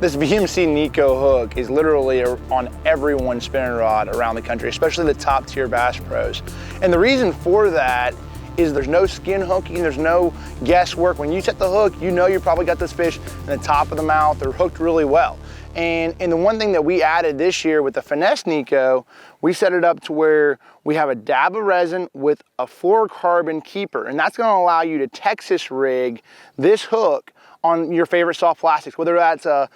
This VMC Neko Hook is literally on everyone's spinning rod around the country, especially the top tier bass pros. And the reason for that is there's no skin hooking, there's no guesswork. When you set the hook, you know you probably got this fish in the top of the mouth. They're hooked really well. And the one thing that we added this year with the Finesse Neko, we set it up to where we have a dab of resin with a fluorocarbon keeper. And that's gonna allow you to Texas rig this hook on your favorite soft plastics, whether that's a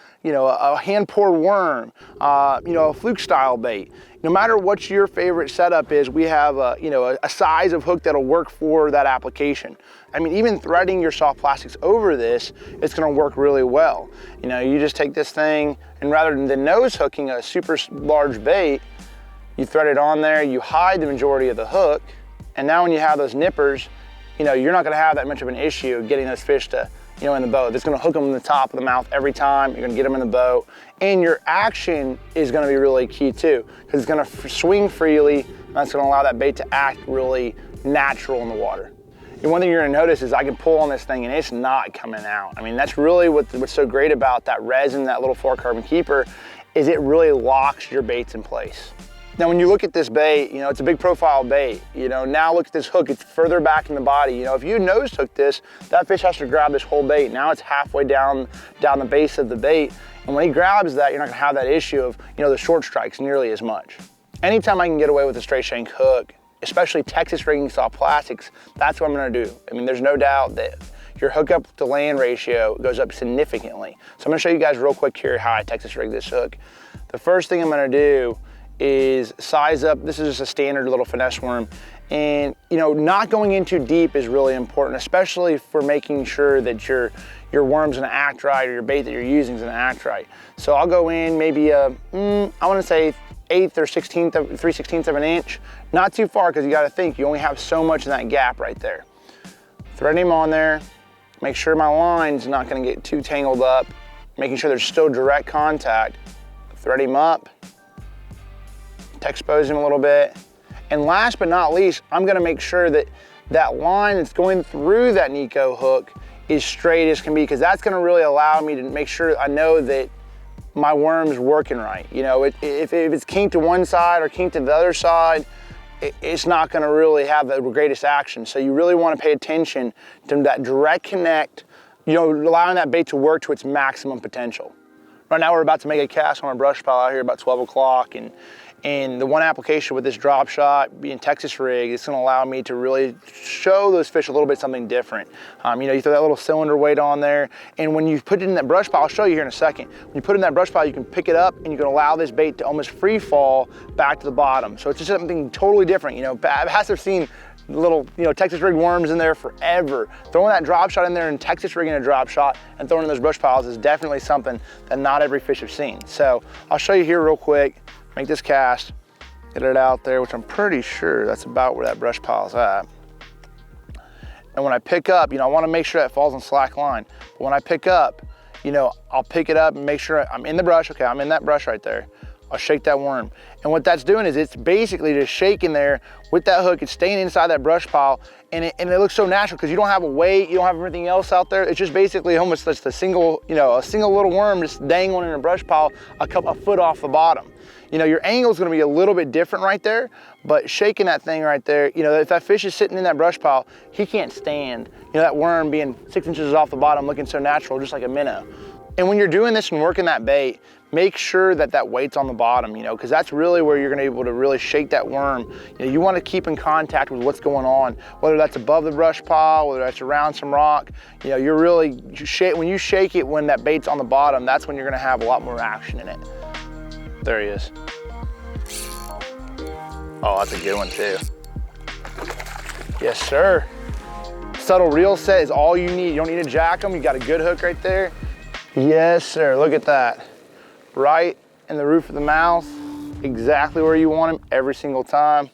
hand poured worm, a fluke style bait. No matter what your favorite setup is, we have a size of hook that'll work for that application. I mean, even threading your soft plastics over this, it's gonna work really well. You just take this thing and rather than nose hooking a super large bait, you thread it on there, you hide the majority of the hook, and now when you have those nippers, you're not gonna have that much of an issue getting those fish to in the boat. It's gonna hook them in the top of the mouth every time. You're gonna get them in the boat. And your action is gonna be really key too, because it's gonna swing freely, and that's gonna allow that bait to act really natural in the water. And one thing you're gonna notice is I can pull on this thing and it's not coming out. I mean, that's really what's so great about that resin, that little fluorocarbon keeper, is it really locks your baits in place. Now, when you look at this bait, it's a big profile bait. Now look at this hook, it's further back in the body. If you nose hook this, that fish has to grab this whole bait. Now it's halfway down the base of the bait. And when he grabs that, you're not gonna have that issue of, the short strikes nearly as much. Anytime I can get away with a straight shank hook, especially Texas rigging soft plastics, that's what I'm gonna do. I mean, there's no doubt that your hookup to land ratio goes up significantly. So I'm gonna show you guys real quick here how I Texas rig this hook. The first thing I'm gonna do is size up. This is just a standard little finesse worm. And not going in too deep is really important, especially for making sure that your worm's gonna act right, or your bait that you're using is gonna act right. So I'll go in maybe I wanna say 1/8 or 3/16 of an inch. Not too far, because you gotta think, you only have so much in that gap right there. Thread him on there. Make sure my line's not gonna get too tangled up. Making sure there's still direct contact. Thread him up. Expose him a little bit. And last but not least, I'm gonna make sure that that line that's going through that Neko hook is straight as can be, because that's gonna really allow me to make sure I know that my worm's working right. If it's kinked to one side or kinked to the other side, it's not gonna really have the greatest action. So you really wanna pay attention to that direct connect, allowing that bait to work to its maximum potential. Right now we're about to make a cast on our brush pile out here about 12 o'clock, and the one application with this drop shot being Texas rig, it's gonna allow me to really show those fish a little bit something different. You throw that little cylinder weight on there, and when you put it in that brush pile, I'll show you here in a second. When you put it in that brush pile, you can pick it up and you can allow this bait to almost free fall back to the bottom. So it's just something totally different. Bass have seen little Texas rig worms in there forever. Throwing that drop shot in there and Texas rigging a drop shot and throwing in those brush piles is definitely something that not every fish have seen. So I'll show you here real quick. Make this cast, get it out there, which I'm pretty sure that's about where that brush pile's at. And when I pick up, I wanna make sure that falls on slack line. But when I pick up, I'll pick it up and make sure I'm in the brush. Okay, I'm in that brush right there. I'll shake that worm. And what that's doing is it's basically just shaking there with that hook. It's staying inside that brush pile, and it looks so natural because you don't have a weight, you don't have everything else out there. It's just basically almost just a single little worm just dangling in a brush pile a foot off the bottom. Your angle's gonna be a little bit different right there, but shaking that thing right there, if that fish is sitting in that brush pile, he can't stand, that worm being 6 inches off the bottom looking so natural, just like a minnow. And when you're doing this and working that bait, make sure that that weight's on the bottom, because that's really where you're gonna be able to really shake that worm. You wanna keep in contact with what's going on, whether that's above the brush pile, whether that's around some rock. You're really, when you shake it when that bait's on the bottom, that's when you're gonna have a lot more action in it. There he is. Oh, that's a good one too. Yes, sir. Subtle reel set is all you need. You don't need to jack them. You got a good hook right there. Yes, sir, look at that. Right in the roof of the mouth, exactly where you want him every single time.